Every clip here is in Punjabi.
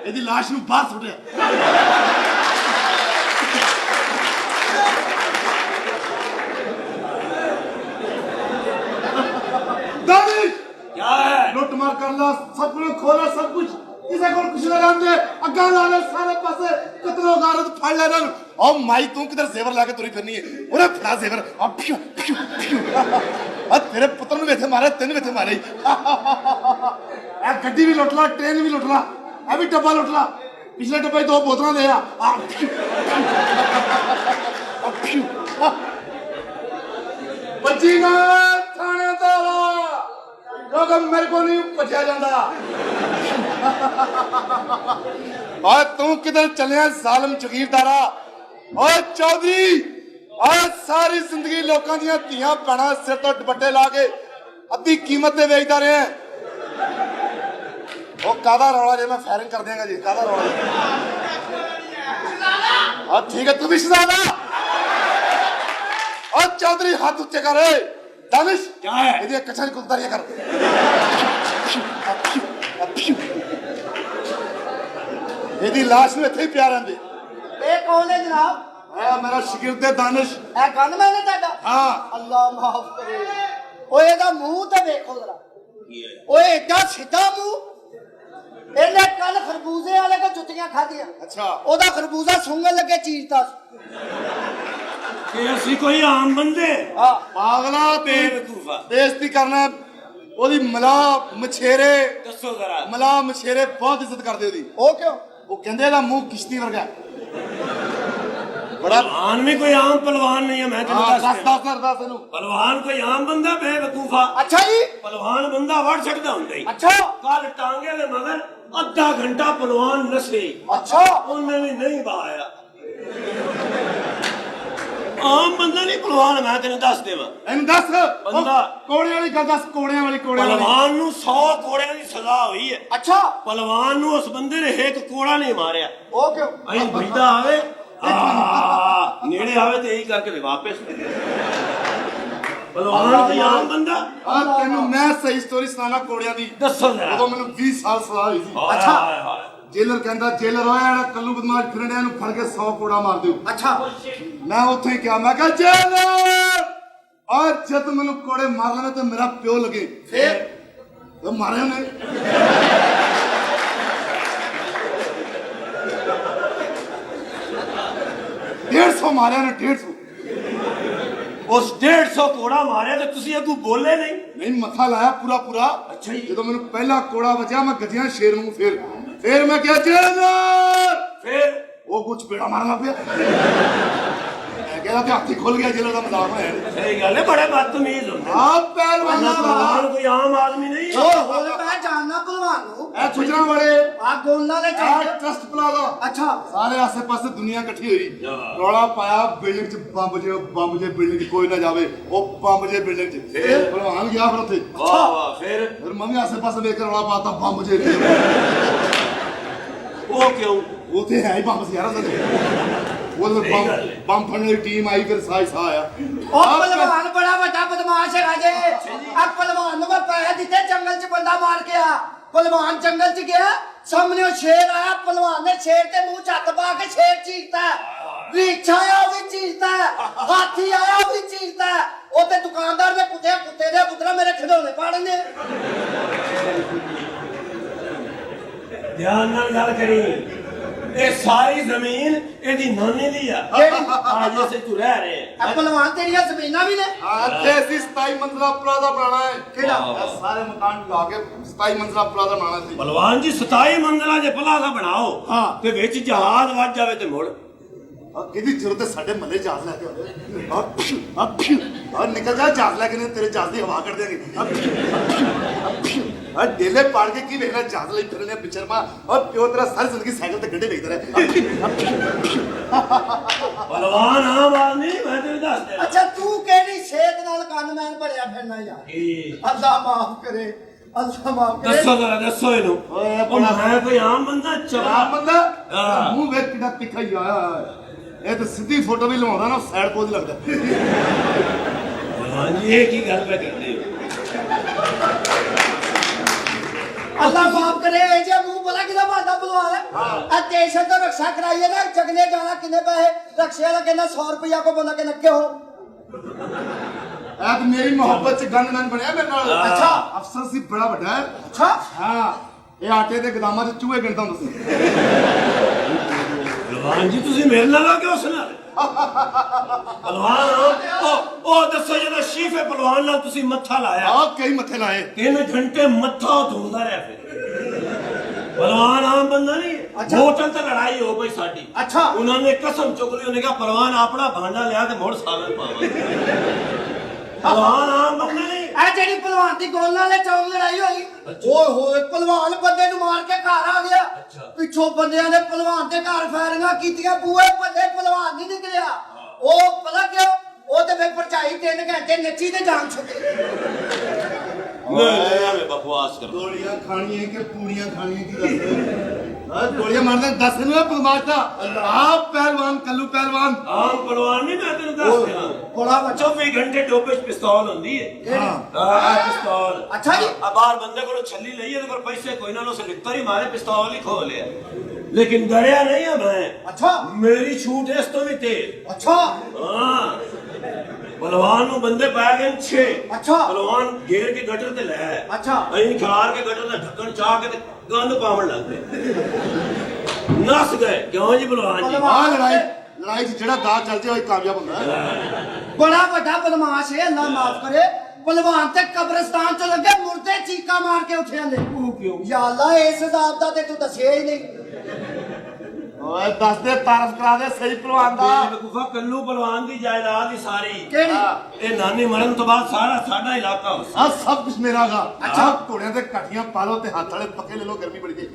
ਇਹਦੀ ਲਾਸ਼ ਨੂੰ ਬਾਹਰ ਸੁੱਟਿਆ। दानिश क्या है? लुट मार कर ला, सब कुछ खोला, सब कुछ किसी को कुछ लगा दे, अग्गा लाले सारे पासे कितनों गारत फाड़ ले रहा। और माई तू किधर जेवर लाके तुरी फिरनी है? उन्हें फड़ा जेवर, अब प्यू प्यू प्यू। अब तेरे पुत्र ने बैठे मारे, तेने बैठे मारे। अब गड्डी भी लुट ला, ट्रेन भी लुट ला, अभी डब्बा लुट ला, पिछले डब्बे 2 बोतलें दे आ। अब प्यू बच्ची ना थानेदारा क्योंकि मेरे को नहीं बचा जाता। और तू किधर चले जालिम जगीरदारा? और चौधरी और सारी जिंदगी लोगों दी धियां भैणां सिर तो दुपट्टे ला के अद्धी कीमत ते बेचदा रहे हैं। वो कादा रौला जे मैं फायरिंग कर देंगा जी, कादा रौला। और ठीक है तू भी शहजादा। और चौधरी हाथ ऊंचे कर। दानिश क्या है? ये कचहरी को उतारिया कर। यदि लाश में इत्थे ही प्यार आंदे। ये कौन है जनाब? है मेरा शागिर्द है दानिश। ए गनमैन है ਤੁਹਾਡਾ? हाँ अल्लाह माफ करे। ओए ਇਹਦਾ ਮੂੰਹ ਤੇ ਵੇਖੋ ਜ਼ਰਾ। ओए ਏਡਾ ਸਿੱਧਾ ਮੂੰਹ। ਇਹਨੇ ਕੱਲ ਖਰਬੂਜ਼ੇ ਵਾਲੇ ਕੋ ਜੁੱਤੀਆਂ ਖਾਧੀਆਂ। अच्छा ਉਹਦਾ ਖਰਬੂਜ਼ਾ ਸੁੰਘਣ ਲੱਗੇ ਚੀਰਤਾ। कि असि कोई आम बंदे? ਹਾਂ पागला बेवकूफा। बेइज्जती करना ओदी मला मछेरे दसो जरा। मला मछेरे बहुत इज्जत करदे ओदी। ਉਹ ਕਿਉਂ? वो कहंदे दा मुंह किश्ती वर्गा बड़ा। पहलवान भी कोई आम पहलवान नहीं है। मैं तेन हाँ दस दस दस दस दस इनू पहलवान कोई आम बंदा बेवकूफा। ਅੱਛਾ ਜੀ पहलवान बंदा वड़ सकता हुंदा ही। ਅੱਛਾ कल टांगे दे मगर आधा घंटा पहलवान नसे, ਅੱਛਾ उन्हें भी नहीं बहाया। आम बंदा नहीं पहलवान। मैं तेन दस देवा इन दस बंदा। कोड़े वाली गल दस, कोड़ियां वाली कोड़ियां वाली। पहलवान नू 100 कोड़ियां दी सजा हुई है। ਅੱਛਾ पहलवान नू उस बंदे ने एक कोड़ा नहीं मारिया। ਉਹ ਕਿਉਂ? अं बजदा आवे नेड़े आवे तो यही करके वापस। पहलवान कोई आम बंदा? और तेनू मैं सही स्टोरी सुनाना कोड़ियां दी। दसो जरा। उदों मैनू 20 साल सजा हुई सी। अच्छा। जेलर कहंदा जेलर होया जेड़ा कल्लू बदमाश फिरने नु फड़ के 100 कोड़ा मार दियो। ਅੱਛਾ मैं उत्थे ही क्या मैं कहा जेलर और जब मैनू कोड़े मार लेने तो मेरा प्यो लगे फिर तो मारे उन्हें। 150 मारे ने 150। उस 150 कोड़ा मारे तो तुसी अगू बोले नहीं? नहीं मथा लाया पूरा पूरा। अच्छा जी। जो मैंने पहला कोड़ा बचा मैं गजिया शेर हूँ। फिर मैं क्या जेलर फिर वो कुछ पेड़ा मारना पिया। मैं कह रहा था हाथी खुल गया जेलर का मजाक में। सही गल है, बड़े बदतमीज होंदे। आप पहलवान पहलवान कोई आम आदमी नहीं। ਉਹ ਹੁਣ ਮੈਂ ਜਾਣਨਾ ਭਲਵਾਨ ਨੂੰ। ए गुजरा बड़े ਆ ਗੋਲਾਂ ਦੇ ए ਚੱਲ। ट्रस्ट प्लाजा ਅੱਛਾ सारे आसे पासे दुनिया इकट्ठी हुई। रौला पाया बिल्डिंग च बंब जे बिल्डिंग कोई ना जावे वो बंब जे बिल्डिंग च पहलवान गया फिर उथे। वाह वाह। फिर मैं भी आसे पासे देख रौला पाता बंब जे वो क्यों? वो थे है ही बंब से यार असल वो बंब फड़ने की टीम आई फिर साई सा आया। ਉਹ ਭਲਵਾਨ ਬੜਾ ਵੱਡਾ ਬਦਮਾਸ਼ ਹੈਗਾ ਜੇ। ਆ ਭਲਵਾਨ ਨੂੰ ਮੈਂ ਪੈਸੇ ਦਿੱਤੇ ਜੰਗਲ 'ਚ ਬੰਦਾ ਮਾਰ ਕੇ ਆ। ਭਲਵਾਨ ਜੰਗਲ 'ਚ ਗਿਆ ਸਾਹਮਣੇ ਉਹ ਸ਼ੇਰ ਆਇਆ। ਭਲਵਾਨ ਨੇ ਸ਼ੇਰ ਤੇ ਮੂੰਹ ਚੱਤ ਪਾ ਕੇ ਸ਼ੇਰ ਚੀਰਤਾ। ਰੀਛ ਆਇਆ ਉਹ ਵੀ ਚੀਰਤਾ। ਹਾਥੀ ਆਇਆ ਉਹ ਵੀ ਚੀਰਤਾ। ਉਹ ਤੇ ਦੁਕਾਨਦਾਰ ਨੇ ਪੁੱਛਿਆ ਕੁੱਤੇ ਦੇ ਪੁੱਤਰਾ ਮੇਰੇ ਖਿਡੌਣੇ ਪਾੜਨੇ। ध्यान नाल गल करी। ये सारी जमीन एदी नानी दी है। आज से तू रह रहे हैं। ਆ ਭਲਵਾਨ ਤੇਰੀਆਂ ਜ਼ਮੀਨਾਂ ਵੀ ਨੇ। ਇੱਥੇ ਅਸੀਂ 27 ਮੰਜ਼ਲਾ ਪਲਾਜ਼ਾ ਬਣਾਉਣਾ ਹੈ। ਕਿਹੜਾ? ਸਾਰੇ ਮਕਾਨ ਲਾ ਕੇ 27 ਮੰਜ਼ਲਾ ਪਲਾਜ਼ਾ ਬਣਾਉਣਾ ਸੀ। बलवान जी 27 मंजिला जे पलाजा बनाओ हाँ। ते विच जहाज वज जावे ते मुड़। किहदी जरूरत है साडे महल्ले जहाज लेके आवे। और निकल जा जहाज लेके नहीं तेरे जहाज की हवा कर देंगे। और डेले पाड़ के की देखना जहाज ले फिरने पिक्चर में और प्यो तेरा सारी जिंदगी साइकिल ते गड्ढे देखता रहे। बलवान आम आदमी मैं तेरे दस दे। ਅੱਛਾ ਤੂੰ ਕਿਹੜੀ ਸਿਹਤ ਨਾਲ ਗਨਮੈਨ ਬਣਿਆ ਫਿਰਨਾ ਯਾਰ। ਅੱਲਾ ਮਾਫ ਕਰੇ ਅੱਲਾ ਮਾਫ ਕਰੇ। दसो जरा दसो इनु। ओए ओ मैं कोई आम बंदा चला आम बंदा हाँ। मुंह वेख कितना तिखा ही आया है। ये तो सीधी फोटो भी लवाउंदा ना साइड को लगदा। बलवान जी ये की गल पे करदे हो? अल्लाह माफ करे ए जे मुंह बोला कि बादा बुलवा है आ देश तो रक्षा कराइए ना जगने जाना किने पैसे रक्षे वाला कहना 100 रुपया को बंदा के नक्के हो आज मेरी मोहब्बत च गनमैन बनया मेरे नाल अच्छा अफसर सी बड़ा बड़ा है अच्छा हां ये आटे दे गोदामां च चूहे गिनदा हुंदा सी भगवान जी तुसी मेरे नाल आ क्यों सुना पहलवान ओ दसो जदा शीफे पहलवान नाल तुसी मत्था लाया आ कई मथे लाए 3 घंटे मत्था धोंदा रहा फिर पहलवान आम बंदा नहीं अच्छा। होटल ते लड़ाई हो गई साडी अच्छा उन्होंने कसम चुक ली उन्होंने कहा पहलवान अपना भांडा लिया ते मोड़ सालन पावा पहलवान आम बंदा नहीं आ जेडी पहलवान दी गोल नाले चौक लड़ाई होई ओए होए पहलवान बंदे नु मार के घर आ गया पिछों बंदियां ने पहलवान दे घर फायरिंगां कीतियां बूए बंदे पहलवान नहीं निकलिया ओ पता क्यों ओ ते फिर परचाई 3 घंटे नच्ची ते जान छुटे मैं बकवास कर गोलियां खानियां कि पूड़ियां खानियां की दस हां गोलियां मारना 10 दिन में बदमाशा आप पहलवान कल्लू पहलवान आम पहलवान नहीं मैं तेन दस दिया बड़ा बच्चा 24 घंटे डोबे च पिस्तौल होंदी है हां पिस्तौल अच्छा जी अब बाहर बंदे को छल्ली लई है तो पैसे कोई ना उसे लिखता ही मारे पिस्तौल ही खो लिया लेकिन डरिया नहीं है मैं अच्छा मेरी छूट है इस तो भी तेज अच्छा हां पहलवान नु बंदे पै गए 6 अच्छा पहलवान घेर के गटर ते ले अच्छा अहीं खिलार के गटर दा ढक्कन चाह के ते गंद पावन लग गए नस गए क्यों जी पहलवान जी आ लड़ाई च जेड़ा दाव चल जाए वही कामयाब होंदा है बड़ा बड़ा बदमाश है अल्लाह माफ करे पहलवान ते कब्रिस्तान च लगे मुर्दे चीका मार के उठे आंदे क्यों या अल्लाह इस हिसाब दा ते तू दसिया ही नहीं ओए दस दे तारफ करा दे सही पहलवान दा बेवकूफा कल्लू पहलवान दी जायदाद ही सारी केड़ी ए नानी मरण तो बाद सारा साडा इलाका हो आ सब कुछ मेरा गा अच्छा। घोड़ियां ते कठियां पा लो ते हाथ वाले पक्के ले लो गर्मी बड़ी गई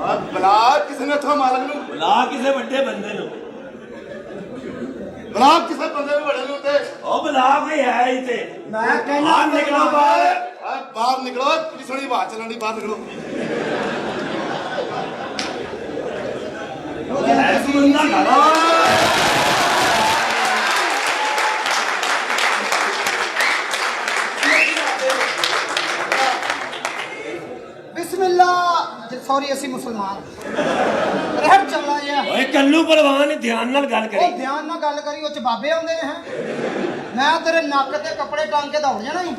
आ बला किसने था मालक नु ला किसे बड़े बंदे नु बला किसे बंदे नु बड़े नु ते ओ बला कोई है ही ते मैं कहना बाहर निकलो बाहर आ बाहर निकलो कितनी सोनी आवाज चलनी बाहर निकलो ऐसी बंदा गाला बिस्मिल्लाह सॉरी ਅਸੀਂ मुसलमान ਰਹਿਣ ਚੱਲਣਾ ਇਹ ओए कल्लू पहलवान ध्यान नाल गल ਉਹ करी ਧਿਆਨ ਨਾਲ ਗੱਲ ਕਰੀ ਉਹ ਚ ਬਾਬੇ ਆਉਂਦੇ ਨੇ ਹੈ ਮੈਂ ਤੇਰੇ ਨੱਕ ਤੇ ਕੱਪੜੇ ਟੰਗ ਕੇ ਦੌੜ ਜਾਣਾ ਹੀ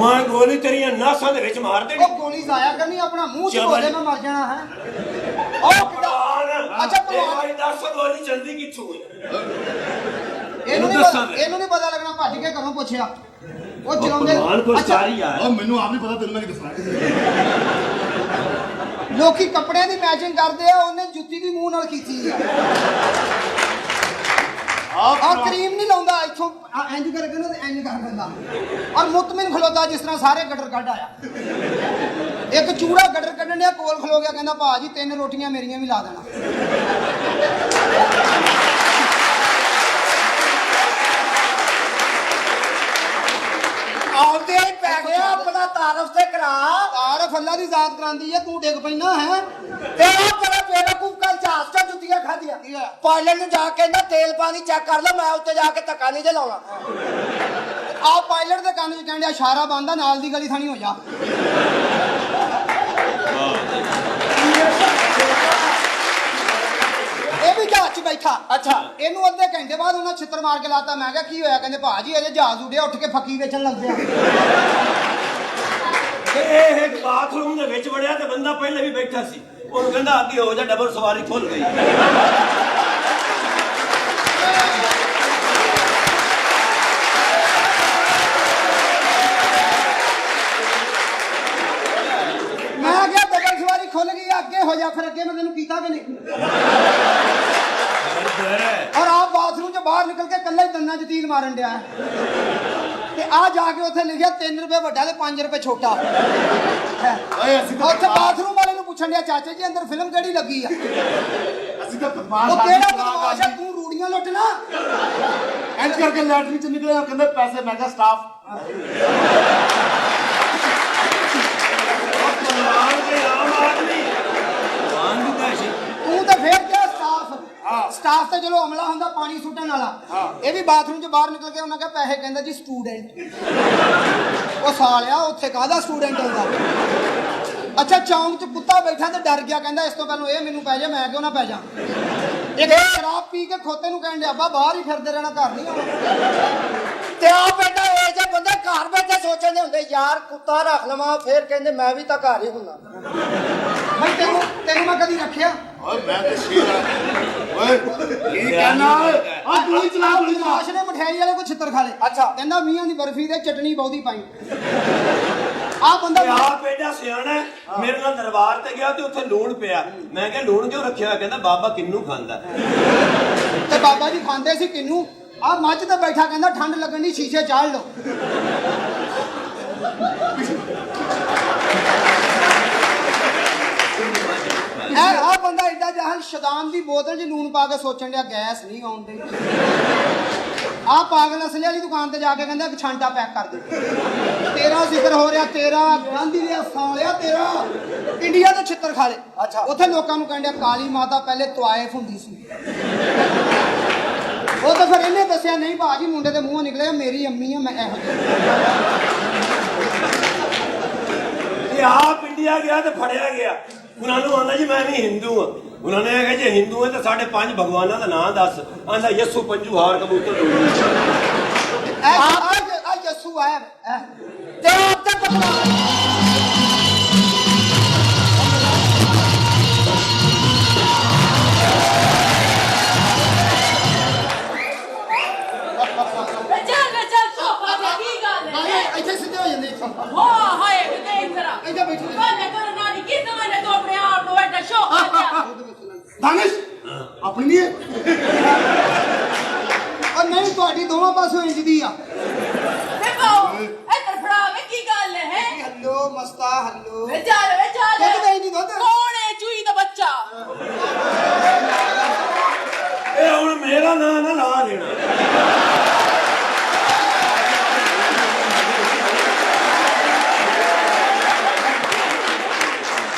मैं गोली तेरियां नासां दे विच मार देनी ਉਹ ਗੋਲੀ ਜ਼ਾਇਆ ਕਰਨੀ ਆਪਣਾ ਮੂੰਹ ਚ ਬੋਲੇ ਮੈਂ ਮਰ ਜਾਣਾ ਹੈ ਉਹ पहलवान अच्छा, पहलवान। भाई 10 गोली चलदी किथों है ਇਹਨੂੰ ਦੱਸਾਂ ਨਹੀਂ ਇਹਨੂੰ ਨਹੀਂ ਪਤਾ ਲੱਗਣਾ ਭੱਜ ਕੇ ਘਰੋਂ ਪੁੱਛਿਆ ਉਹ ਚਲਾਉਂਦੇ पहलवान को ਅੱਛਾ, सारी यार ओ मेनू आप नहीं पता तेन मैं दसना ਲੋਕੀ ਕੱਪੜਿਆਂ ਦੀ ਮੈਚਿੰਗ ਕਰਦੇ ਆ ਉਹਨੇ ਜੁੱਤੀ ਦੀ ਮੂੰਹ ਨਾਲ ਕੀਤੀ ਆ ਔਰ ਕਰੀਮ ਨਹੀਂ ਲਾਉਂਦਾ ਇੱਥੋਂ ਇੰਜ ਕਰਕੇ ਨਾ ਇੰਜ ਕਰ ਦਿੰਦਾ ਔਰ ਮੁਤਮਿਨ ਖਲੋਤਾ ਜਿਸ ਤਰ੍ਹਾਂ ਸਾਰੇ ਗਟਰ ਕੱਢ ਆਇਆ ਇੱਕ ਚੂੜਾ ਗਟਰ ਕੱਢਣ ਡਿਆ ਕੋਲ ਖਲੋ ਗਿਆ ਕਹਿੰਦਾ ਭਾਜੀ 3 ਰੋਟੀਆਂ ਮੇਰੀਆਂ ਵੀ ਲਾ ਦੇਣਾ ਆਉਂਦੇ ਹੀ ਪੈ ਗਿਆ ਆਪਣਾ ਤਾਰਫ ਤੇ ਕਰਾ ਤਾਰਫ ਅੱਲਾ ਦੀ ਜ਼ਾਤ ਕਰਾਂਦੀ ਹੈ ਤੂੰ ਡਿੱਗ ਪੈਣਾ ਹੈ ਤੇ ਉਹ ਤੇਰਾ ਬੇਵਕੂਫ ਕੱਲ ਜਹਾਜ਼ ਤੋਂ ਜੁੱਤੀਆਂ ਖਾਧੀਆਂ ਪਾਇਲਟ ਨੂੰ ਜਾ ਕੇ ਨਾ ਤੇਲ ਪਾਣੀ ਚੈੱਕ ਕਰ ਲੈ ਮੈਂ ਉੱਤੇ ਜਾ ਕੇ ਧੱਕਾ ਨਹੀਂ ਜੇ ਲਾਉਣਾ ਆ ਪਾਇਲਟ ਦੇ ਕੰਨ 'ਚ ਕਹਿੰਦਾ ਇਸ਼ਾਰਾ ਬੰਦਾ ਨਾਲ ਦੀ ਗਲੀ ਥਾਣੀ ਹੋ ਜਾ ਇਹ ਵੀ ਜਹਾਜ਼ 'ਚ ਬੈਠਾ ਅੱਛਾ ਇਹਨੂੰ ਅੱਧੇ ਘੰਟੇ ਬਾਅਦ ਉਹਨਾਂ ਛਿੱਤਰ ਮਾਰ ਕੇ ਲਾਤਾ ਮੈਂ ਕਿਹਾ ਕੀ ਹੋਇਆ ਕਹਿੰਦੇ ਭਾਜੀ ਇਹਦੇ ਜਹਾਜ਼ ਉੱਡਿਆ ਉੱਠ ਕੇ ਫੱਕੀ ਵੇਚਣ ਲੱਗ ਪਿਆ ਇਹ ਇੱਕ ਬਾਥਰੂਮ ਦੇ ਵਿੱਚ ਵੜਿਆ ਤੇ ਬੰਦਾ ਪਹਿਲੇ ਵੀ ਬੈਠਾ ਸੀ ਉਹਨੂੰ ਕਹਿੰਦਾ ਅੱਗੇ ਹੋ ਜਾ ਡਬਲ ਸਵਾਰੀ ਖੁੱਲ ਗਈ ਮੈਂ ਕਿਹਾ ਡਬਲ ਸਵਾਰੀ ਖੁੱਲ ਗਈ ਅੱਗੇ ਹੋ ਜਾ ਫਿਰ ਅੱਗੇ ਮੈਂ ਤੈਨੂੰ ਕੀਤਾ ਕਿ ਨਹੀਂ ਔਰ ਆਪ ਬਾਥਰੂਮ 'ਚ ਬਾਹਰ ਨਿਕਲ ਕੇ ਕੱਲਾ ਹੀ ਦੰਦਾਂ 'ਚ ਤੀਰ ਮਾਰਨ ਡਿਆ ਤੇ ਆ ਜਾ ਕੇ ਉੱਥੇ ਲਿਖਿਆ 3 ਰੁਪਏ ਵੱਡਾ ਤੇ 5 ਰੁਪਏ ਛੋਟਾ ਓਏ ਅਸੀਂ ਤਾਂ ਉੱਥੇ ਬਾਥਰੂਮ ਵਾਲੇ ਨੂੰ ਪੁੱਛਣ ਡਿਆ ਚਾਚਾ ਜੀ ਅੰਦਰ ਫਿਲਮ ਕਿਹੜੀ ਲੱਗੀ ਆ ਅਸੀਂ ਤਾਂ ਬਦਮਾਸ਼ ਉਹ ਕਿਹੜਾ ਬਦਮਾਸ਼ ਆ ਤੂੰ ਰੂੜੀਆਂ ਲੁੱਟਣਾ ਇੰਜ ਕਰਕੇ ਲੈਟਰੀ ਚ ਨਿਕਲੇ ਉਹ ਕਹਿੰਦੇ ਪੈਸੇ ਮੈਂ ਕਿਹਾ ਸਟਾਫ ਤੂੰ ਤਾਂ ਫੇਰ ਕਿਹਾ ਸਟਾਫ ਸਟਾਫ ਤੇ ਚਲੋ ਅਮਲਾ ਹੁੰਦਾ ਪਾਣੀ ਪਾਣੀ ਸੁੱਟਣ ਵਾਲਾ ਇਹ ਵੀ ਬਾਥਰੂਮ 'ਚ ਬਾਹਰ ਨਿਕਲ ਕੇ ਉਹਨਾਂ ਕਹੇ ਪੈਸੇ ਕਹਿੰਦਾ ਜੀ ਸਟੂਡੈਂਟ ਉਹ ਸਾਲਿਆ ਉੱਥੇ ਕਾਹਦਾ ਸਟੂਡੈਂਟ ਹੁੰਦਾ ਅੱਛਾ ਚੌਂਕ 'ਚ ਕੁੱਤਾ ਬੈਠਾ ਤੇ ਡਰ ਗਿਆ ਕਹਿੰਦਾ ਇਸ ਤੋਂ ਪਹਿਲਾਂ ਇਹ ਮੈਨੂੰ ਪੈ ਜਾ ਮੈਂ ਕਿਉਂ ਨਾ ਪੈ ਜਾ ਇੱਕ ਸ਼ਰਾਬ ਪੀ ਕੇ ਖੋਤੇ ਨੂੰ ਕਹਿਣ ਡਿਆ ਬਾਹਰ ਹੀ ਫਿਰਦੇ ਰਹਿਣਾ ਘਰ ਨਹੀਂ ਆਉਣਾ ਤੇ ਆ ਬੇਟਾ ਇਹ ਜੇ ਬੰਦੇ ਘਰ ਬੈਠੇ ਸੋਚਦੇ ਹੁੰਦੇ ਯਾਰ ਕੁੱਤਾ ਰੱਖ ਲਵਾਂ ਫਿਰ ਕਹਿੰਦੇ ਮੈਂ ਵੀ ਤਾਂ ਘਰ ਹੀ ਹੁੰਦਾ ਮੈਂ ਤੈਨੂੰ ਮੈਂ ਕਦੀ ਰੱਖਿਆ ਓਏ ਮੈਂ ਤੇ ਸ਼ੇਰ ਆ ਓਏ ਕੀ ਕਹਿਣਾ ਆ ਗੋਲੀ ਚਲਾ ਆਸ਼ ਨੇ ਮਠਿਆਈ ਵਾਲੇ ਕੋ ਛਿੱਤਰ ਖਾ ਲੇ ਅੱਛਾ ਕਹਿੰਦਾ ਮੀਆਂ ਦੀ ਬਰਫੀ ਤੇ ਚਟਨੀ ਬਹੁਤੀ ਪਾਈ ਆ ਬੰਦਾ ਆ ਬੇਟਾ ਸਿਆਣਾ ਮੇਰੇ ਨਾਲ ਦਰਬਾਰ ਤੇ ਗਿਆ ਤੇ ਉੱਥੇ ਲੂਣ ਪਿਆ ਮੈਂ ਕਿਹਾ ਲੂਣ ਕਿਉਂ ਰੱਖਿਆ ਕਹਿੰਦਾ ਬਾਬਾ ਕਿੰਨੂੰ ਖਾਂਦਾ ਤੇ ਬਾਬਾ ਜੀ ਖਾਂਦੇ ਸੀ ਕਿੰਨੂੰ ਆ ਮੱਝ ਤੇ ਬੈਠਾ ਕਹਿੰਦਾ ਠੰਡ ਲੱਗਣ ਦੀ ਸ਼ੀਸ਼ੇ ਚਾੜ ਲਓ ਆ ਬੰਦਾ ਏਡਾ ਜਹਲ ਸ਼ੈਤਾਨ ਦੀ ਬੋਤਲ 'ਚ ਲੂਣ ਪਾ ਕੇ ਸੋਚਣ ਡਿਆ ਗੈਸ ਨਹੀਂ ਆਉਣ ਡਈ ਆ ਪਾਗਲ ਅਸਲੇ ਵਾਲੀ ਦੁਕਾਨ ਤੇ ਜਾ ਕੇ ਕਹਿੰਦਾ ਇੱਕ ਛਾਂਟਾ ਪੈਕ ਕਰ ਦੇ ਤੇਰਾ ਜ਼ਿਕਰ ਹੋ ਰਿਹਾ ਤੇਰਾ ਗਾਂਧੀ ਦੇ ਸਾਲਿਆ ਤੇਰਾ ਇੰਡੀਆ ਦੇ ਛਿੱਤਰ ਖਾ ਲੇ ਅੱਛਾ ਉੱਥੇ ਲੋਕਾਂ ਨੂੰ ਕਹਿੰਦੇ ਕਾਲੀ ਮਾਤਾ ਪਹਿਲੇ ਤਵਾਇਫ ਹੁੰਦੀ ਸੀ ਉਹ ਤਾਂ ਫਿਰ ਇਹਨੇ ਦੱਸਿਆ ਨਹੀਂ ਭਾਜੀ ਮੁੰਡੇ ਦੇ ਮੂੰਹੋਂ ਨਿਕਲਿਆ ਮੇਰੀ ਅੰਮੀ ਆ ਮੈਂ ਇਹੋ ਇਹ ਆਪ ਇੰਡੀਆ ਗਿਆ ਤੇ ਫੜਿਆ ਗਿਆ ਉਹਨਾਂ ਨੂੰ ਆਂਦਾ ਜੀ ਮੈਂ ਵੀ ਹਿੰਦੂ ਹਾਂ ਉਹਨਾਂ ਨੇ ਕਿਹਾ ਜੇ ਹਿੰਦੂ ਹੈ ਤਾਂ ਸਾਡੇ 5 ਭਗਵਾਨਾਂ ਦਾ ਨਾਮ ਦੱਸ ਆਂਦਾ ਯਸੂ ਪੰਜੂ ਹਾਰ ਕਬੂਤਰ ਆ ਯਸੂ ਹੈ ਤੇ ਆਪ ਤਾਂ ਪਤਾ ਚੱਲ ਸੋਫਾ ਤੇ ਕੀ ਗੱਲ ਹੈ ਇੱਥੇ ਸਿੱਧੇ ਹੋ ਜਾਂਦੇ ਇੱਥੋਂ ਹੋ ਹਾਏ ਦੇਖ ਜ਼ਰਾ ਇੱਥੇ ਬੈਠੋ ਕੋਨੇ ਕੋਨੇ ਨਾਲੀ ਕਿਸ ਨੇ ਤੂੰ ਆਪਣੇ ਆਪ ਨੂੰ ਐਡਾ ਸ਼ੌਕ ਆ ਗਿਆ ਦਾਨਿਸ਼ ਆਪਣੀ ਨਹੀਂ ਹੈ ਔਰ ਨਹੀਂ ਤੁਹਾਡੀ ਦੋਵਾਂ ਪਾਸੋਂ ਇੰਜ ਦੀ ਆ ਦੇਖੋ ਇੱਧਰ ਫੜਾ ਵੇ ਕੀ ਗੱਲ ਹੈ ਹੱਲੋ ਮਸਤਾ ਹੱਲੋ ਵੇ ਚੱਲ ਦੁੱਧ ਦੇ ਨਹੀਂ ਦੁੱਧ ਕੌਣ ਹੈ ਚੂਈ ਦਾ ਬੱਚਾ ਇਹ ਹੁਣ ਮੇਰਾ ਨਾਂ ਨਾ ਲਾ ਦੇਣਾ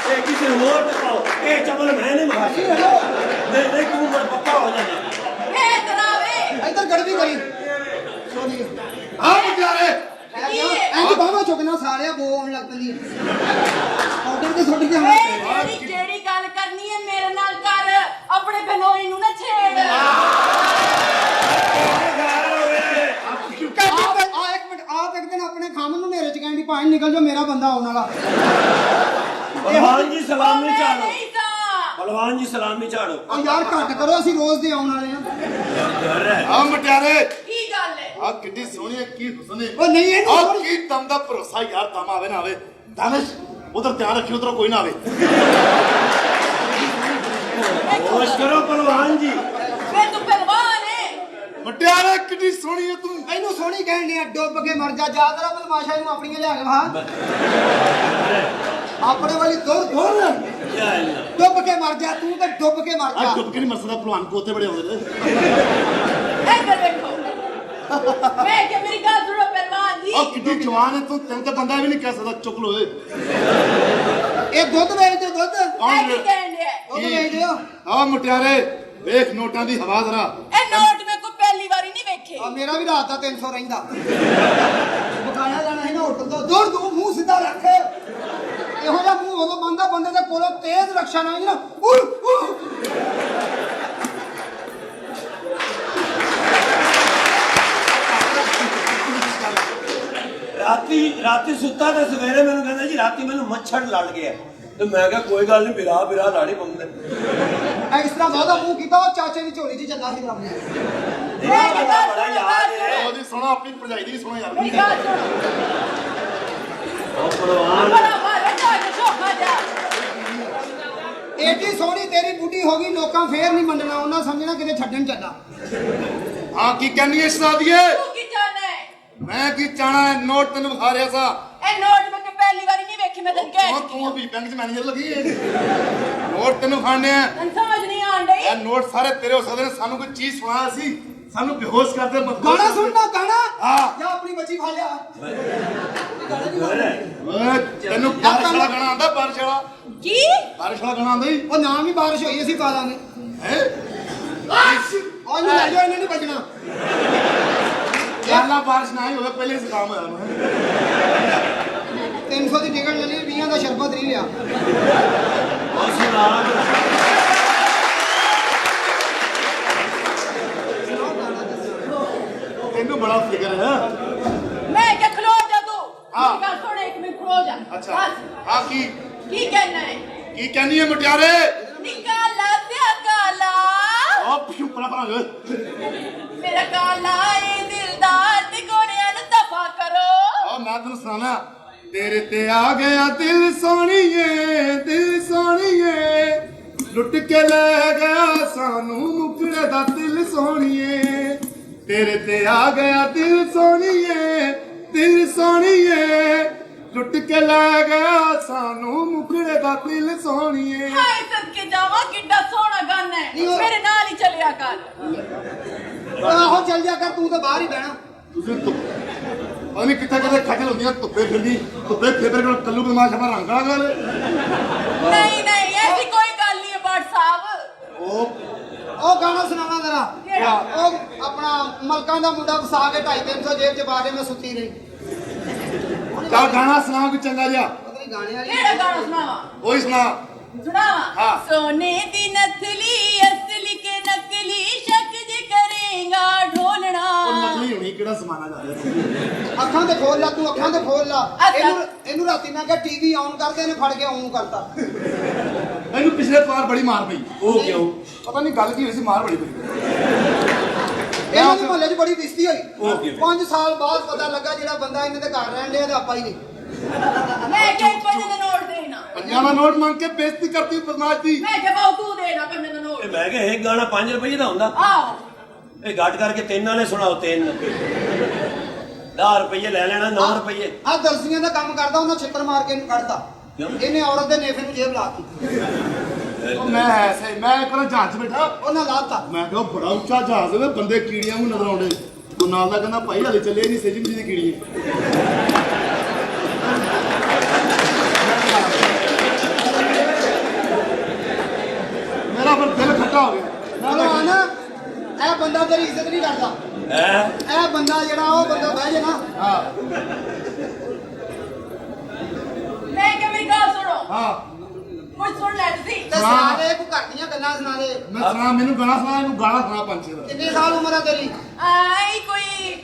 ਇਹ ਕਿਸੇ ਹੋਰ ਤੇ ਪਾਓ ਇਹ ਚਵਲ ਮੈਂ ਨਹੀਂ ਮਾਰੀ ਨਹੀਂ ਤੂੰ ਮਰ ਪੱਕਾ ਹੋ ਜਾਣਾ ਵੇ ਇੱਧਰ ਆ ਵੇ ਇੱਧਰ ਗੜਵੀ ਕਰੀ ਸੋਦੀ ਆ ਵਿਚਾਰੇ ਇੰਜ ਬਾਵਾ ਚੁੱਕਣਾ ਸਾਰਿਆ ਬੋ ਆਉਣ ਲੱਗ ਪੈਂਦੀ ਆਰਡਰ ਤੇ ਛੁੱਟ ਗਿਆ ਵੇ ਜਿਹੜੀ ਗੱਲ ਕਰਨੀ ਹੈ ਮੇਰੇ ਨਾਲ ਕਰ ਆਪਣੇ ਬਨੋਈ ਨੂੰ ਨਾ ਛੇੜ ਆ ਇੱਕ ਮਿੰਟ ਆਪ ਇੱਕ ਦਿਨ ਆਪਣੇ ਖਾਮਨ ਨੂੰ ਨੇਰੇ ਚ ਕਹਿੰਦੀ ਪਾਣੀ ਨਿਕਲ ਜਾ ਮੇਰਾ ਬੰਦਾ ਆਉਣ ਵਾਲਾ ਭਗਵਾਨ ਜੀ ਸਲਾਮੀ ਮੈਂ ਝਾੜੋ ਨਹੀਂ ਤਾਂ ਭਗਵਾਨ ਜੀ ਸਲਾਮੀ ਝਾੜੋ ਉਹ ਯਾਰ ਘੱਟ ਕਰੋ ਅਸੀਂ ਰੋਜ਼ ਦੇ ਆਉਣ ਵਾਲੇ ਆ ਆ ਮਟਿਆਰੇ ਕੀ ਗੱਲ ਹੈ ਆ ਕਿੱਡੀ ਸੋਹਣੀ ਹੈ ਕੀ ਹੁਸਨ ਹੈ ਉਹ ਨਹੀਂ ਇਹ ਆ ਨਹੀਂ ਕੀ ਦਮ ਦਾ ਭਰੋਸਾ ਯਾਰ ਦਮ ਆਵੇ ਨਾ ਆਵੇ ਦਾਨਿਸ਼ ਉਧਰ ਧਿਆਨ ਰੱਖਿਓ ਉਧਰ ਕੋਈ ਨਾ ਆਵੇ ਹੋਸ਼ ਕਰੋ ਭਗਵਾਨ ਜੀ ਵੇ ਤੂੰ ਪਹਿਲਵਾਨ ਹੈ ਮਟਿਆਰੇ ਕਿੱਡੀ ਸੋਹਣੀ ਹੈ ਤੂੰ ਇਹਨੂੰ ਸੋਹਣੀ ਕਹਿਣ ਡਿਆ ਡੁੱਬ ਕੇ ਮਰ ਜਾ ਤੇਰਾ ਬਦਮਾਸ਼ਾ ਨੂੰ ਆਪਣੀਆਂ ਲਿਆ ਕੇ ਵਾ ਆਪਣੇ ਵਾਲੀ ਦੌੜ ਡੁੱਬ ਕੇ ਮਰ ਜਾ ਤੂੰ ਤੇ ਡੁੱਬ ਕੇ ਮਰ ਆ ਜਾ ਡੁੱਬ ਕੇ ਨਹੀਂ ਮਰਸਦਾ ਭਲਵਾਨ ਕੋਤੇ ਬੜੇ ਆਉਂਦੇ ਨੇ ਇੱਧਰ ਵੇਖੋ ਮੈਂ ਕਿ ਮੇਰੀ ਗੱਲ ਸੁਣੋ ਪਹਿਲਵਾਨ ਜੀ ਆ ਕਿੱਡੀ ਜਵਾਨ ਹੈ ਤੂੰ ਤੈਨੂੰ ਤਾਂ ਬੰਦਾ ਵੀ ਨਹੀਂ ਕਹਿ ਸਕਦਾ ਚੁੱਕ ਲੋ ਇਹ ਦੁੱਧ ਵੇਚਦੇ ਦੁੱਧ ਇਹ ਕੀ ਕਹਿੰਦੇ ਦੁੱਧ ਵੇਚਦੇ ਹੋ ਆ ਮਟਿਆਰੇ ਵੇਖ ਨੋਟਾਂ ਦੀ ਹਵਾ ਜ਼ਰਾ ਇਹ ਨੋਟ ਮੈਂ ਕੋਈ ਪਹਿਲੀ ਵਾਰੀ ਨਹੀਂ ਵੇਖੇ ਆ ਮੇਰਾ ਵੀ ਰਾਤ ਦਾ 300 ਰਹਿੰਦਾ ਬਕਾਇਆ ਜਾਣਾ ਹੈ ਨਾ ਹੋਟਲ ਤੋਂ ਦੌੜ ਤੂੰ ਮੂੰਹ ਸਿੱਧਾ ਰੱਖ ਇਹੋ ਜਿਹਾ ਮੂੰਹ ਉਦੋਂ ਬੰਦਾ ਬੰਦੇ ਦੇ ਕੋਲੋਂ ਤੇਜ਼ ਰਕਸ਼ਾ ਨਾ ਨਾ ਰਾਤੀ ਸੁੱਤਾ ਤੇ ਸਵੇਰੇ ਮੈਨੂੰ ਕਹਿੰਦਾ ਜੀ ਰਾਤੀ ਮੈਨੂੰ ਮੱਛਰ ਲੜ ਗਿਆ ਤੇ ਮੈਂ ਕਿਹਾ ਕੋਈ ਗੱਲ ਨਹੀਂ ਬਿਰਾ ਲਾੜੀ ਪੰਦੇ ਇਸ ਤਰ੍ਹਾਂ ਬਹੁਤਾ ਮੂੰਹ ਕੀਤਾ ਉਹ ਚਾਚੇ ਦੀ ਝੋਲੀ 'ਚ ਚੱਲਾ ਸੀ ਰੱਬ ਨੇ ਬੜਾ ਯਾਦ ਹੈ ਉਹਦੀ ਸੁਣੋ ਆਪਣੀ ਭਰਜਾਈ ਦੀ ਸੁਣੋ ਯਾਰ ਮੇਰੀ ਗੱਲ ਸੁਣੋ ਉਹ ਭਗਵਾਨ ਬੜਾ ਮਾਰੇ ਜਾ ਸ਼ੋਖਾ ਜਾ ਏਡੀ ਸੋਹਣੀ ਤੇਰੀ ਬੁੱਢੀ ਹੋ ਗਈ ਲੋਕਾਂ ਫੇਰ ਨਹੀਂ ਮੰਨਣਾ ਉਹਨਾਂ ਸਮਝਣਾ ਕਿਤੇ ਛੱਡਣ ਚੱਲਾ ਹਾਂ ਕੀ ਕਹਿੰਦੀ ਐ ਸ਼ਾਦੀਏ ਤੂੰ ਕੀ ਜਾਣਾ ਹੈ ਮੈਂ ਕੀ ਚਾਹਣਾ ਹੈ ਨੋਟ ਤੈਨੂੰ ਵਿਖਾ ਰਿਹਾ ਸਾ ਇਹ ਨੋਟ ਮੈਂ ਕੋਈ ਪਹਿਲੀ ਵਾਰੀ ਨਹੀਂ ਵੇਖੀ ਮੈਂ ਤੈਨੂੰ ਕਹਿ ਉਹ ਚੁੱਕੀ ਤੂੰ ਵੀ ਬੈਂਕ 'ਚ ਮੈਨੇਜਰ ਲੱਗੀ ਐ ਨੋਟ ਤੈਨੂੰ ਖਾਣੇ ਆ ਤੈਨੂੰ ਸਮਝ ਨਹੀਂ ਆਣ ਡਈ ਇਹ ਨੋਟ ਸਾਰੇ ਤੇਰੇ ਹੋ ਸਕਦੇ ਨੇ ਸਾਨੂੰ ਕੋਈ ਚੀਜ਼ ਸੁਣਾ ਸੀ ਸਾਨੂੰ ਬੇਹੋਸ਼ ਕਰਦੇ ਗਾਣਾ ਸੁਣਨਾ ਗਾਣਾ ਹਾਂ ਜਾਂ ਆਪਣੀ ਬੱਚੀ ਖਾ ਲਿਆ ਓਏ ਤੈਨੂੰ ਬਾਰਿਸ਼ ਵਾਲਾ ਗਾਣਾ ਆਂਦਾ ਬਾਰਿਸ਼ ਵਾਲਾ ਕੀ ਬਾਰਿਸ਼ ਵਾਲਾ ਗਾਣਾ ਆਂਦਾ ਹੀ ਉਹ ਨਾਮ ਹੀ ਬਾਰਿਸ਼ ਹੋਈ ਅਸੀਂ ਪਾ ਲਾਂਗੇ ਹੈ ਉਹਨੂੰ ਲੈ ਜਾਓ ਇਹਨੇ ਨਹੀਂ ਬਚਣਾ ਯਾਲਾ ਬਾਰਿਸ਼ ਨਾ ਹੀ ਹੋਵੇ ਪਹਿਲੇ ਜ਼ੁਕਾਮ ਹੋਇਆ ਉਹਨੂੰ 300 ਦੀ ਟਿਕਟ ਲੈ ਲਈ 20 ਦਾ ਸ਼ਰਬਤ ਨਹੀਂ ਲਿਆ ਤੈਨੂੰ ਬੜਾ ਫਿਕਰ ਹੈ मैं क्या खलो जा तू हाँ। मेरी गल सुन एक मिनट खलो जा ਅੱਛਾ बस। ਆ ਕੀ की कहना है ਕੀ ਕਹਿੰਦੀ ਹੈ ਮੁਟਿਆਰੇ निकाला त्या काला ਆ ਪਿਛੂ ਪਰਾ ਪਰਾ ਗਏ मेरा काला ए दिलदार तिकोड़ियां नु दफा करो ਆ ਮੈਂ ਤੈਨੂੰ ਸੁਣਾਣਾ ਤੇਰੇ ਤੇ ਆ ਗਿਆ ਦਿਲ ਸੋਹਣੀਏ ਲੁੱਟ ਕੇ ਲੈ ਗਿਆ ਸਾਨੂੰ ਮੁਕੜੇ ਦਾ ਦਿਲ ਸੋਹਣੀਏ ਤੇਰੇ ਤੇ ਆ ਗਿਆ ਦਿਲ ਸੋਹਣੀਏ ਲੁੱਟ ਕੇ ਲੈ ਗਿਆ ਸਾਨੂੰ ਮੁਕੜੇ ਦਾ ਦਿਲ ਸੋਹਣੀਏ हाय सदके जावा किड्डा सोहना गाना नहीं है हो- मेरे नाल ही चलिया कर ਆਹੋ ਚੱਲ ਜਾ ਕਰ ਤੂੰ ਤਾਂ ਬਾਹਰ ਹੀ ਬਹਿਣਾ ਤੁਸੀਂ ਉਹਨੇ ਕਿੱਥੇ ਕਿਤੇ ਖੱਜਲ ਹੁੰਦੀਆਂ ਧੁੱਪੇ ਫਿਰਦੇ ਕੋਲ ਕੱਲੂ ਬਦਮਾਸ਼ ਆਪਣਾ ਰੰਗ ਵਾਲਾ ਗੱਲ नहीं नहीं ऐसी कोई गल नहीं है बाट साहब ਉਹ ਗਾਣਾ ਸੁਣਾਵਾ ਜ਼ਰਾ केड़ा ਉਹ ਆਪਣਾ ਮਲਕਾਂ ਦਾ ਮੁੰਡਾ ਵਸਾ ਕੇ 250 ਜੇਬ ਚ ਪਾ ਕੇ ਮੈਂ ਸੁੱਤੀ ਰਹੀ ਚੱਲ ਗਾਣਾ ਸੁਣਾ ਕੋਈ ਚੰਗਾ ਜਿਹਾ ਪਤਾ ਨਹੀਂ ਗਾਣੇ ਵਾਲੀ केड़ा गाना सुनावा ਉਹੀ ਸੁਣਾ सुनावा हाँ। सोने दी नथली असली के नकली शक जे करेगा ढोलना ਉਹ ਨਕਲੀ ਹੋਣੀ ਕਿਹੜਾ ਸਮਾਨਾ ਜਾ ਰਿਹਾ ਅੱਖਾਂ ਤੇ ਖੋਲ ਲਾ ਤੂੰ ਅੱਖਾਂ ਤੇ ਖੋਲ ਲਾ ਅੱਛਾ। ਇਹਨੂੰ ਰਾਤੀ ਮੈਂ ਕਿਹਾ ਟੀਵੀ ਆਨ ਕਰਦੇ ਇਹਨੇ ਫੜ ਕੇ ਆਨ ਕਰਤਾ ਮੈਨੂੰ ਪਿਛਲੇ ਵਾਰ ਬੜੀ ਮਾਰ ਪਈ ਉਹ ਕਿਉਂ ਪਤਾ ਨਹੀਂ ਗੱਲ ਕੀ ਹੋਈ ਸੀ ਮਾਰ ਬੜੀ ਪਈ ਇਹਨਾਂ ਦੇ ਮੁਹੱਲੇ 'ਚ ਬੜੀ ਬਿਸਤੀ ਹੋਈ ਉਹ ਕਿਵੇਂ? 5 ਸਾਲ ਬਾਅਦ ਪਤਾ ਲੱਗਾ ਜਿਹੜਾ ਬੰਦਾ ਇਹਨਾਂ ਦੇ ਘਰ ਰਹਿਣ ਡਿਆ ਤੇ ਆਪਾਂ ਹੀ ਨਹੀਂ मैं क्या एक बजे का नोट देना ਪੰਜਾਂ ਦਾ ਨੋਟ ਮੰਗ ਕੇ ਬੇਇੱਜ਼ਤੀ ਕਰਤੀ ਬਦਮਾਸ਼ ਦੀ मैं क्या बाऊ तू देना पे मेरा ਇਹ नोट ਮੈਂ ਕਿਹਾ ਇਹ ਗਾਣਾ 5 ਰੁਪਏ ਦਾ ਹੁੰਦਾ आओ ਇਹ ਗੱਟ ਕਰਕੇ ਤਿੰਨ ਵਾਲੇ ਸੁਣਾਓ ਤਿੰਨ 10 ਰੁਪਏ ਲੈ ਲੈਣਾ 9 ਰੁਪਏ ਆ ਦਰਜ਼ੀਆਂ ਦਾ ਕੰਮ ਕਰਦਾ ਉਹਨਾਂ ਛਿੱਤਰ ਮਾਰ ਕੇ ਇਹਨੂੰ ਕੱਢਤਾ ਕਿਉਂ? ਇਹਨੇ ਔਰਤ ਦੇ ਨੇਫੇ ਨੂੰ ਜੇਬ ਲਾਤੀ ਉਹ ਮੈਂ ਐਸੇ ਮੈਂ ਇੱਕ ਵਾਰ ਜਹਾਜ਼ 'ਚ ਬੈਠਾ ਉਹਨਾਂ ਲਾਤਾ ਮੈਂ ਕਿਹਾ ਬੜਾ ਉੱਚਾ ਜਹਾਜ਼ ਹੋਵੇ ਬੰਦੇ ਕੀੜੀਆਂ ਨੂੰ ਨਜ਼ਰ ਆਉਂਦੇ ਉਹ ਨਾਲ ਦਾ ਕਹਿੰਦਾ ਭਾਈ ਹਲੇ ਚੱਲੇ ਨਹੀਂ ਸਜਨ ਜੀ ਦੀ ਕੀੜੀ ਮੇਰਾ ਫਿਰ ਦਿਲ ਖੱਟਾ ਹੋ ਗਿਆ ਭਲਵਾਨ ਇਹ ਬੰਦਾ ਤੇਰੀ ਇੱਜ਼ਤ ਨਹੀਂ ਕਰਦਾ ਹੈ ਇਹ ਬੰਦਾ ਜਿਹੜਾ ਉਹ ਬੰਦਾ ਬਹਿ ਜੇ ਨਾ ਹਾਂ मैं क्या मेरी गल सुनो ਹਾਂ कुछ सुन ले तुसी ਤੇ ਸੁਣਾ ਦੇ ਕੋਈ ਘੱਟ ਦੀਆਂ ਗੱਲਾਂ ਸੁਣਾ ਦੇ ਮੈਂ ਸੁਣਾ ਮੈਨੂੰ ਗਾਣਾ ਸੁਣਾ ਇਹਨੂੰ ਗਾਣਾ ਸੁਣਾ ਪੰਛੀ ਦਾ ਕਿੰਨੇ ਸਾਲ ਉਮਰ ਆ ਤੇਰੀ आई कोई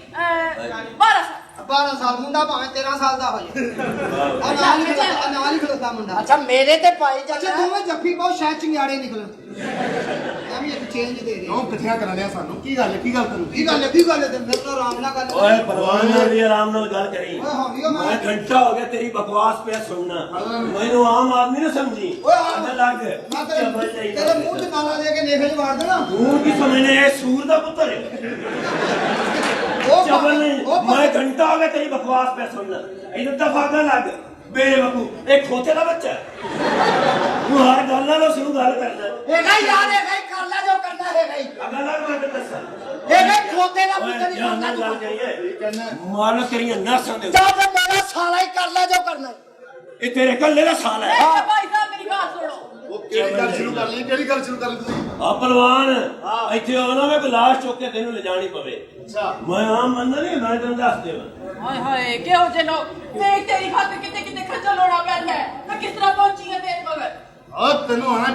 12 साल 12 ਸਾਲ ਮੁੰਡਾ ਭਾਵੇਂ 13 ਸਾਲ ਦਾ ਹੋ ਜਾਏ ਆ ਨਾਲ ਹੀ ਖਲੋਤਾ ਮੁੰਡਾ ਅੱਛਾ ਮੇਰੇ ਤੇ ਪਾਈ ਅੱਛਾ ਜਾਂਦਾ ਦੋਵੇਂ ਜੱਫੀ ਬਹੁਤ ਸ਼ਾਇਦ ਚਿੰਗਾੜੇ ਨਿਕਲਣ ਐਵੇਂ ਇੱਕ ਚੇਂਜ ਦੇ ਦੇ ਕਿਉਂ ਇਕੱਠਿਆਂ ਕਰਨ ਲਿਆ ਸਾਨੂੰ ਕੀ ਗੱਲ ਤੈਨੂੰ ਕੀ ਗੱਲ ਤੇ ਮੇਰੇ ਨਾਲ ਆਰਾਮ ਨਾਲ ਗੱਲ ਓਏ ਪਰਵਾਨ ਨਾਲ ਵੀ ਆਰਾਮ ਨਾਲ ਗੱਲ ਕਰੀ ਓਏ ਹਾਂ ਵੀ ਉਹ ਮੈਂ ਘੰਟਾ ਹੋ ਗਿਆ ਤੇਰੀ ਬਕਵਾਸ ਪਿਆ ਸੁਣਨਾ ਮੈਨੂੰ ਆਮ ਆਦਮੀ ਨਾ ਸਮਝੀ ਓਏ ਆਮ- ਅੱਛਾ ਲੱਗ ਮੈਂ ਚੱਬਲ ਤੇਰੇ ਮੂੰਹ 'ਚ ਨਾਲਾ ਦੇ ਕੇ ਨੇਫੇ 'ਚ ਮਾਰ ਦੇਣਾ ਤੂੰ ਕੀ ਸਮਝਨੇ ਇਹ ਸੂਰ ਦਾ ਪੁੱਤਰ ਹੈ ਉਹ ਚੱਬਲ ਨਹੀਂ ਉਹ ਮੈਂ ਘੰਟਾ ਹੋ ਗਿਆ ਤੇਰੀ ਬਕਵਾਸ ਪਿਆ ਸੁਣਨਾ ਇਹਨੂੰ ਦਫਾ ਕਰ ਲੱਗ ਬੇਵਕੂ ਇਹ ਖੋਤੇ ਦਾ ਬੱਚਾ ਹੈ। ਤੂੰ ਹਰ ਗੱਲ ਨਾਲ ਸੁਣੂ ਗੱਲ ਕਰਦਾ ਹੈਗਾ ਹੀ ਯਾਰ ਹੈਗਾ ਹੀ ਕਰ ਲੈ ਜੋ ਕਰਨਾ ਹੈਗਾ ਹੀ ਅਗਲਾ ਲੱਗ ਮੈਂ ਤੈਨੂੰ ਦੱਸਾਂ ਹੈਗਾ ਹੀ ਖੋਤੇ ਦਾ ਓਏ ਪੁੱਤ ਨਹੀਂ ਜਾਨ ਨਾਲ ਗੱਲ ਕਰੀਏ ਮਾਰ ਤੇਰੀਆਂ ਨਾਸਾਂ ਦੇ ਜਾ ਫਿਰ ਮੇਰਾ ਸਾਲਾ ਹੀ ਕਰ ਲੈ ਜੋ ਕਰਨਾ ਇਹ ਤੇਰੇ ਕੱਲੇ ਦਾ ਸਾਲ ਹੈ ए भाई साहब मेरी बात सुनो ਉਹ ਕਿਹੜੀ ਗੱਲ ਸ਼ੁਰੂ ਕਰ ਲਈ ਤੁਸੀਂ ਆ ਪਹਿਲਵਾਨ ਇੱਥੇ ਆਉਣਾ ਮੈਂ ਗਲਾਸ ਚੁੱਕ ਕੇ ਤੈਨੂੰ ਲਿਜਾਣੀ ਪਵੇ ਅੱਛਾ ਮੈਂ ਆਮ ਮੰਨਦਾ ਨਹੀਂ ਮੈਂ ਤੈਨੂੰ ਦੱਸ ਦੇਵਾਂ हाय हाय क्या हो जे लोग देख तेरी खातिर कितने कितने खर्चा लोड़ा पैंदा है मैं किस तरह पहुंची है तेरे मगर ਉਹ ਤੈਨੂੰ ਆਣਾ